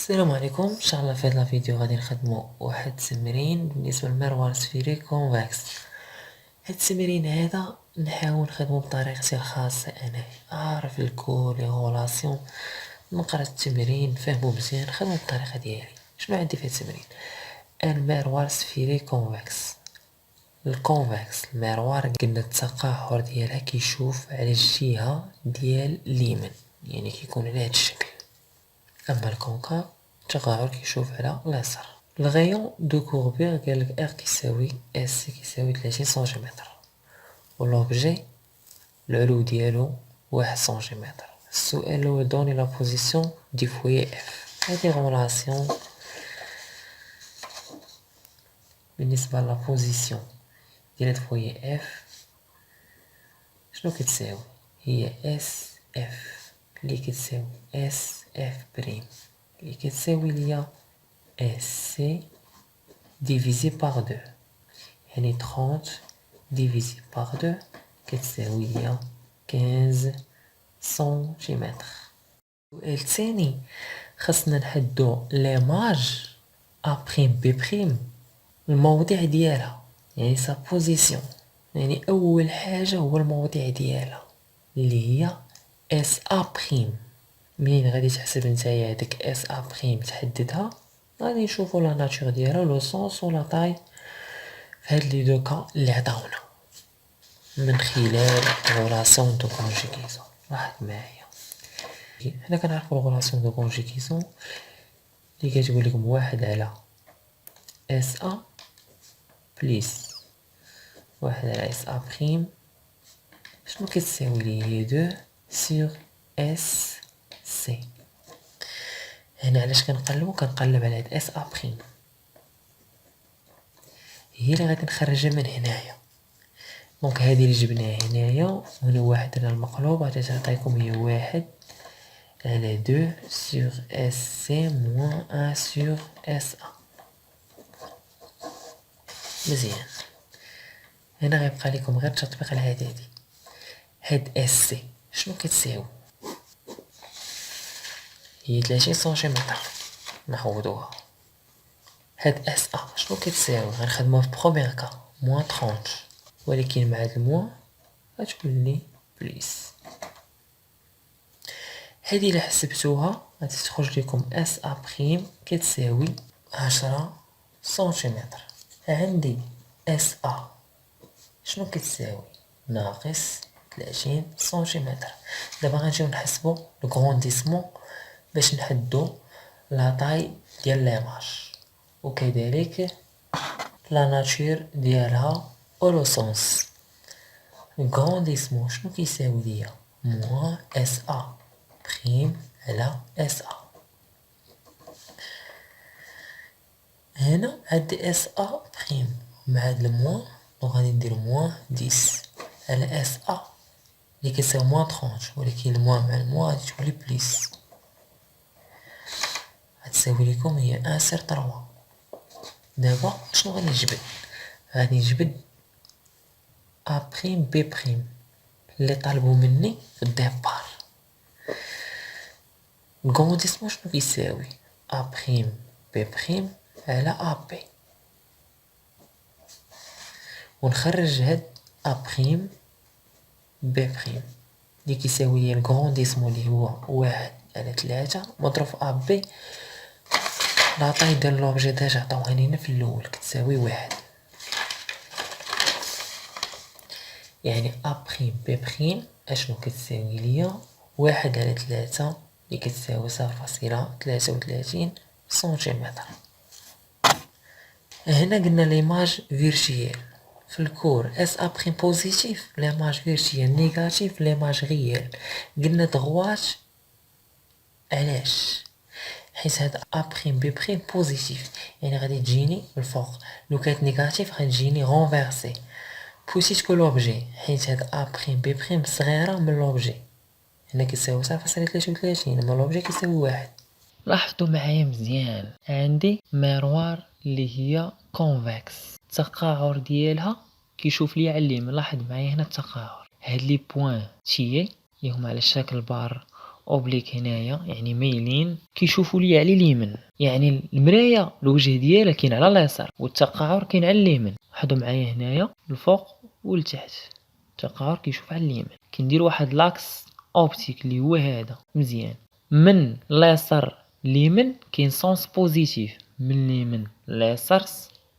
السلام عليكم. ان شاء الله في هذا الفيديو غادي نخدموا واحد التمرين بالنسبه للمروار سفيري كونفكس. هاد التمرين هذا نحاول نخدمو بطريقتي الخاصه، انا عارف الكور لي غولاسيون، نقرا التمرين نفهمو مزيان نخدمو بالطريقه ديالي. شنو عندي في هاد التمرين؟ المروار سفيري كونفكس. الكونفكس المروار قلنا التقاعر ديالها كيشوف على الجهه ديال اليمين، يعني كيكون على هاد الشكل. اما الكونكاف التقاعر كيشوف على اليسار. الغيون دو كوربير قالك ار كيساوي اس كيساوي 30 سنتيمتر، ولوبجي العلو ديالو 1 سنتيمتر. السؤال الاول دوني لا بوزيسيون دي فويي اف. هادي غولاسيون بالنسبه لا بوزيسيون ديال فويي اف شنو كتساوي؟ هي اس اف اللي كتساوي اس اف بريم اللي كتساوي ليا اس سي divisé par 2. يعني 30 divisé par 2 كتساوي ليا 15 سنتيمتر. السؤال الثاني خاصنا نحدو ليماج ا بريم بي بريم الموضع ديالها، يعني سا بوزيسيون. يعني اول حاجه هو الموضع ديالها اللي هي اس ا بريم. منين غادي تحسب نتايا هاديك اس ا بريم تحددها؟ غادي نشوفو لا ناتور ديالها لو سونس و لا طاي في هاد لي دو كا اللي عطاونا من خلال غولاسيون دو كونجيكيزون. لاحظ معايا حنا كنعرفو الغولاسيون دو كونجيكيزون اللي كتقول لكم واحد على اس ا بليس واحد على اس ا بريم شنو كتساوي لي هي دو سور اس سي. هنا علاش كنقلب على هاد اس ا بريم، هي اللي غادي نخرجها من هنايا. دونك هادي اللي جبناها هنايا وهنا واحد على المقلوب غادي تعطيكم هي واحد على دو سور اس سي موان ان سور اس ا. مزيان. هنا غيبقى لكم غير التطبيق العددي. هاد اس سي شنو كتساوي؟ هي 30 سنتيمتر نحوضوها. هاد اس ا شنو كتساوي؟ غنخدموها في بروميير كا موان 30، ولكن مع هاد الموان غتكون لي بليس. هادي الا حسبتوها غادي تخرج لكم اس ا بريم كتساوي 10 سنتيمتر. عندي اس ا شنو كتساوي؟ ناقص 30 سنتيمتر. دابا غنجيو نحسبو الكرونديسمون باش نحدو لا طاي ديال ليماج وكذلك لا ناتور ديالها او لو سونس. الكرونديسمون شنو كيساوي ليا؟ موان اس ا بريم على اس ا. هنا عندي اس ا بريم مع هاد الموان، دونك غادي ندير موان 10 على اس ا اللي كيساوي موان 30، ولكن الموان مع الموان غادي تولي بليس، غتساوي لكم هي ان سير 3. دابا شنو غادي نجبد؟ غادي نجبد ا بريم بي بريم اللي طالبو مني في الديبار. الكونديسمون شنو كيساوي؟ ا بريم بي بريم على ا بي، ونخرج هاد ا بريم بي بريم اللي كيساوي لي الكرونديسمون اللي هو 1 على 3 مضروب في ا بي. لا طاي ديال لوبجي ديجا عطاوها لينا في الاول كتساوي 1، يعني ا بريم بي بريم اشنو كتساوي ليا 1 على 3 اللي كتساوي 0.33 سنتيمتر. هنا قلنا ليماج فيرتيال في الكور اس ا بريم بوزيتيف، ليماج فيرتيال نيجاتيف، ليماج ريال. قلنا دغوات علاش؟ حيت هاد ا بريم بي بريم بوزيتيف، يعني غادي تجيني الفوق، لو كانت نيجاتيف غتجيني رونفيرسي بوسيت كو لوبجي، حيت هاد ا بريم بي بريم صغيره من لوبجي. هنا كيساوي 0.33 اما لوبجي كيساوي 1. لاحظتوا معايا مزيان، عندي ميروار اللي هي كونفكس، التقاعر ديالها كيشوف ليا على اليمين. لاحظ معايا هنا التقاعر، هاد لي بوين تيي اللي هما على شكل بار اوبليك هنايا يعني مايلين كيشوفوا لي على اليمين، يعني المرايه الوجه ديالها كاين على اليسار والتقعر كاين على اليمين. لاحظوا معايا هنايا الفوق والتحت التقعر كيشوف على اليمين. كندير واحد لاكس اوبتيك اللي هو هذا مزيان من اليسار اليمين كاين سونس بوزيتيف، من اليمين اليسار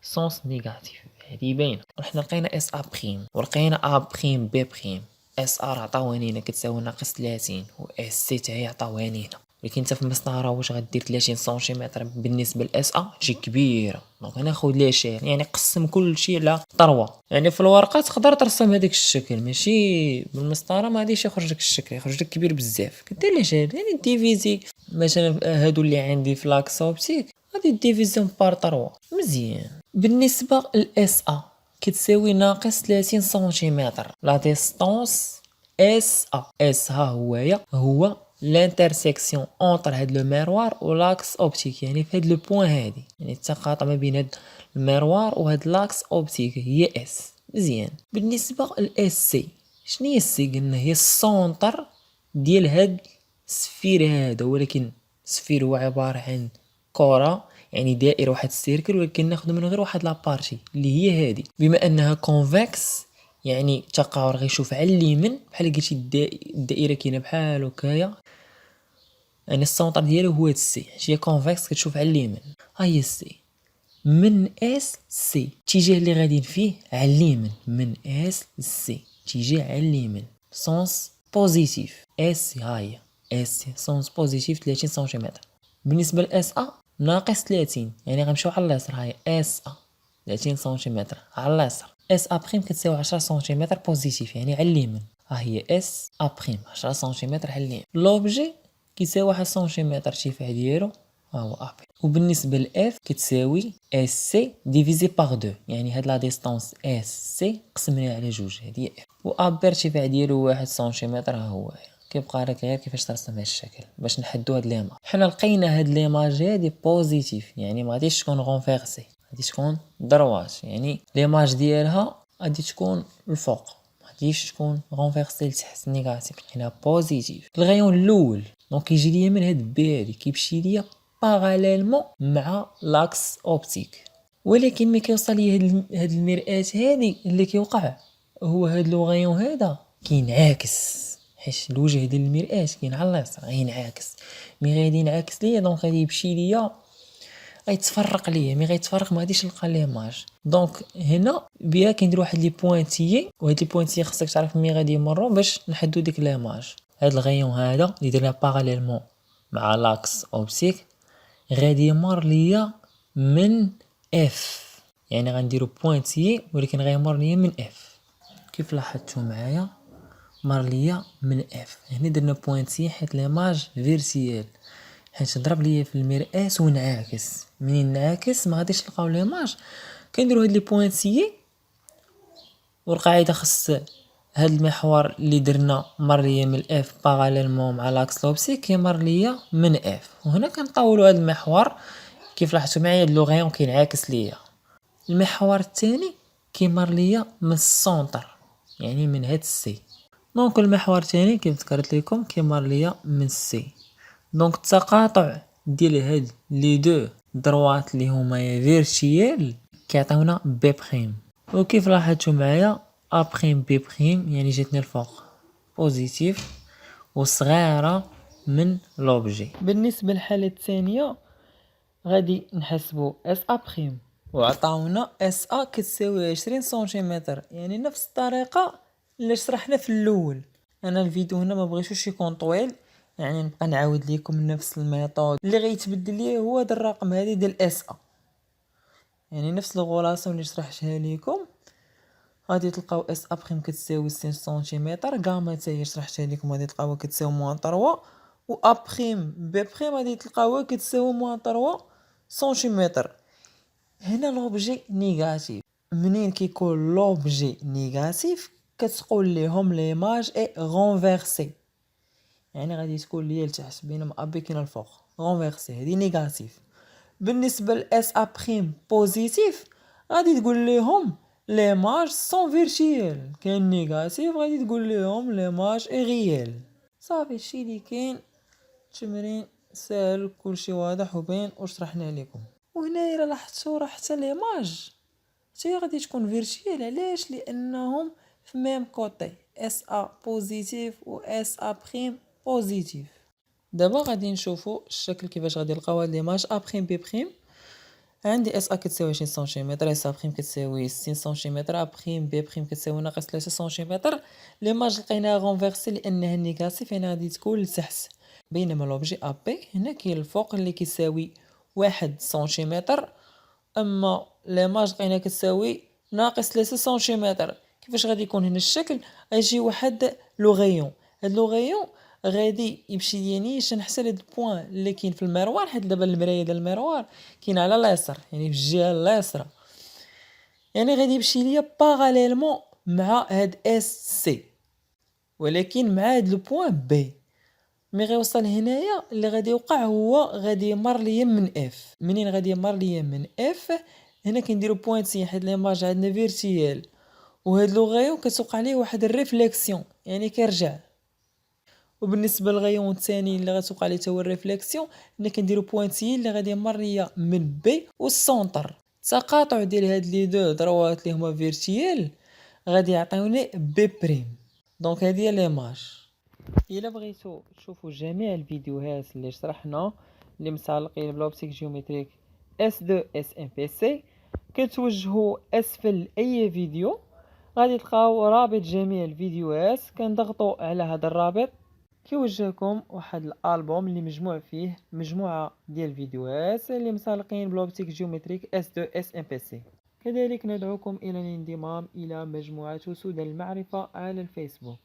سونس نيجاتيف. هذه باينه. رحنا لقينا اس ا بريم ولقينا ا بريم بي بريم. اس ار عطاوها لينا كتساوي ناقص 30 و اس سي حتى هي عطاوها لينا، ولكن انت في المسطره واش غدير 30 سنتيمتر بالنسبه لاس ا شي كبيره. دونك ناخذ لي شير يعني قسم كل شيء على 3. يعني في الورقه تقدر ترسم هذاك الشكل، ماشي بالمسطره ما غاديش يخرج لك الشكل، يخرج لك كبير بزاف. كدير لي شير يعني ديفيزي مثلا هادو اللي عندي في لاكس اوبتيك غادي ديفيزيون بار 3 مزيان. بالنسبه لاس ا كتساوي ناقص 30 سنتيمتر. لا ديستونس اس ا اس ها هو لانترسيكسيون اونتر هاد لو ميروار و لاكس اوبتيك، يعني في هاد لو بوين هادي، يعني التقاطع ما بين هاد الميروار و هاد لاكس اوبتيك هي اس. مزيان. بالنسبه لاس سي شنو هي السي؟ قلنا هي السونتر ديال هاد السفير هذا، ولكن السفير هو عباره عن كره يعني دائره واحد السيركل، ولكن ناخذ منه غير واحد لابارتي اللي هي هذه. بما انها كونفكس يعني تقعر غيشوف على اليمين بحال قلتي الدائره كاينه بحال هكايا، يعني السونتر ديالو هو السي. هي كونفكس كتشوف على اليمين. ها هي السي من اس سي اتجاه اللي غاديين فيه على اليمين. من اس سي اتجاه على اليمين سونس بوزيتيف. اس ها هي اس سونس بوزيتيف 30 سنتيمتر. بالنسبه لاس ا ناقص 30 يعني غنمشيو على اليسار. هاي اس ا 30 سنتيمتر على اليسار. اس ا بريم كتساوي 10 سنتيمتر بوزيتيف يعني على اليمين. ها هي اس ا بريم 10 سنتيمتر على اليمين. لوبجي كيساوي 1 سنتيمتر ارتفاع ديالو ها هو ا بي. وبالنسبه لاف كتساوي اس سي ديفيزي باغ 2، يعني هاد لا ديستونس اس سي قسمناها على جوج هادي اف. و ا بي ارتفاع ديالو 1 سنتيمتر ها هو. كيبقى لك غير كيفاش ترسم هاد الشكل باش نحدو هاد ليماج. حنا لقينا هاد ليماج هادي بوزيتيف يعني ما غاديش تكون غونفيرسي، غادي تكون دروات، يعني ليماج ديالها غادي تكون الفوق، ما غاديش تكون غونفيرسي لتحت نيجاتيف. هنا بوزيتيف. الغيون الاول دونك كيجي ليا من هاد بي هادي كيمشي ليا باراليلمون مع لاكس اوبتيك، ولكن ملي كيوصل ليا هاد المرآة هادي اللي كيوقع هو هاد لو غيون هذا كينعكس، حيت الوجه ديال المرآة كاين على اليسار غينعكس. مي غادي ينعكس ليا دونك غادي يمشي ليا غيتفرق ليا، مي غيتفرق ما غاديش نلقى ليماج. دونك هنا بها كندير واحد لي بوينتيي، وهاد لي بوينتيي خصك تعرف مي غادي يمروا باش نحدو ديك ليماج. هاد الغيون هذا اللي درنا باراليلمون مع لاكس اوبتيك غادي يمر ليا من اف، يعني غنديرو بوينتيي ولكن غيمر ليا من اف. كيف لاحظتوا معايا مر ليا من اف. هنا درنا بوينتي حيت ليماج فيرتيال، حيت ضرب ليا في المرآة ونعاكس. منين نعاكس ما غاديش نلقاو ليماج. كنديرو هاد لي بوينتي والقاعده خص هاد المحور اللي درنا مر ليا من اف باراليلمون مع لاكس لوبسي كيمر ليا من اف. وهنا كنطولوا هاد المحور كيف لاحظتوا معايا لو غيون كينعكس ليا. المحور الثاني كيمر ليا من السونتر يعني من هاد السي. دونك المحور الثاني كيف ذكرت لكم كيمر ليا من السي. دونك التقاطع ديال هاد لي دو دروات اللي هما فيرتيال كيعطيونا بي بريم. وكيف لاحظتوا معايا ا بريم بي بريم يعني جاتني الفوق بوزيتيف وصغيره من لوبجي. بالنسبه للحاله الثانيه غادي نحسبوا اس ا بريم وعطاونا اس ا كتساوي 20 سنتيمتر، يعني نفس الطريقه اللي شرحنا في الاول. انا الفيديو هنا ما بغيتوش يكون طويل، يعني نبقى نعاود لكم نفس الميثود اللي غيتبدل ليه هو هذا الرقم هذه ديال اس ا، يعني نفس الغولاسيون اللي شرحتها لكم. غادي تلقاو اس ا بريم كتساوي 60 سنتيمتر، غاما حتى هي شرحتها لكم غادي تلقاوها كتساوي موان 3، و ا بريم بي بريم غادي تلقاوها كتساوي موان 3 سنتيمتر. هنا لوبجي نيجاتيف. منين كيكون لوبجي نيجاتيف كتقول لهم ليماج اي غونفيرسي، يعني غادي تكون ليا لتحت بينما ا بي كاين الفوق غونفيرسي هذه نيجاتيف. بالنسبه لاس ا بريم بوزيتيف غادي تقول لهم ليماج سون فيرتيال، كاين نيجاتيف غادي تقول لهم ليماج اي ريال. صافي الشيء اللي كاين تمرين سهل، كلشي واضح وباين وشرحناه لكم. وهنا الا لاحظتوا راه حتى ليماج حتى هي غادي تكون فيرتيال. علاش؟ لانهم في ميم كوتي، اس ا بوزيتيف و اس ا بريم بوزيتيف. دابا غادي نشوفوا الشكل كيفاش غادي نلقاو هاد ليماج ا بريم بي بريم. عندي اس ا كتساوي 20 سنتيمتر، اس ا بريم كتساوي 60 سنتيمتر، ا بريم بي بريم كتساوي ناقص 3 سنتيمتر. ليماج لقيناها غونفيرسي لانها نيجاتيف، يعني غادي تكون لتحت، بينما لوبجي ا بي هنا كاين الفوق اللي كيساوي 1 سنتيمتر، اما ليماج لقيناها كتساوي ناقص 3 سنتيمتر. كيفاش غادي يكون هنا الشكل؟ غيجي واحد لو غيون، هاد لو غيون غادي يمشي ليا نيشان حتى لهاد البوين اللي كاين في المروار، حيت دابا المرايه ديال المروار كاين على اليسار، يعني في الجهه اليسرى، يعني غادي يمشي ليا باراليلمون مع هاد اس سي، ولكن مع هاد البوين بي. مي غيوصل هنايا اللي غادي يوقع هو غادي يمر ليا من اف. منين غادي يمر ليا من اف؟ هنا كنديرو بوينتين حيت ليماج عندنا فيرتيال، وهاد لو غيون كتوقع ليه واحد الريفليكسيون، يعني كيرجع. وبالنسبه للغيون الثاني اللي غتوقع ليه حتى هو الريفليكسيون، هنا كنديرو بوينتين اللي غادي يمر ليا من بي والسونتر. التقاطع ديال هاد لي دو ضروات اللي هما فيرتيال غادي يعطيوني بي بريم. دونك هذه هي ليماج. الا بغيتو تشوفوا جميع الفيديوهات اللي شرحنا اللي متعلقين بلوبتيك جيومتريك S2 SMPC، كتوجهوا اسفل اي فيديو غادي تلقاو رابط جميع الفيديوهات. كنضغطوا على هذا الرابط كيوجهكم واحد الالبوم اللي مجموع فيه مجموعه ديال الفيديوهات اللي متعلقين بلوبتيك جيومتريك S2 SMPC. كذلك ندعوكم الى الانضمام الى مجموعه سود المعرفه على الفيسبوك.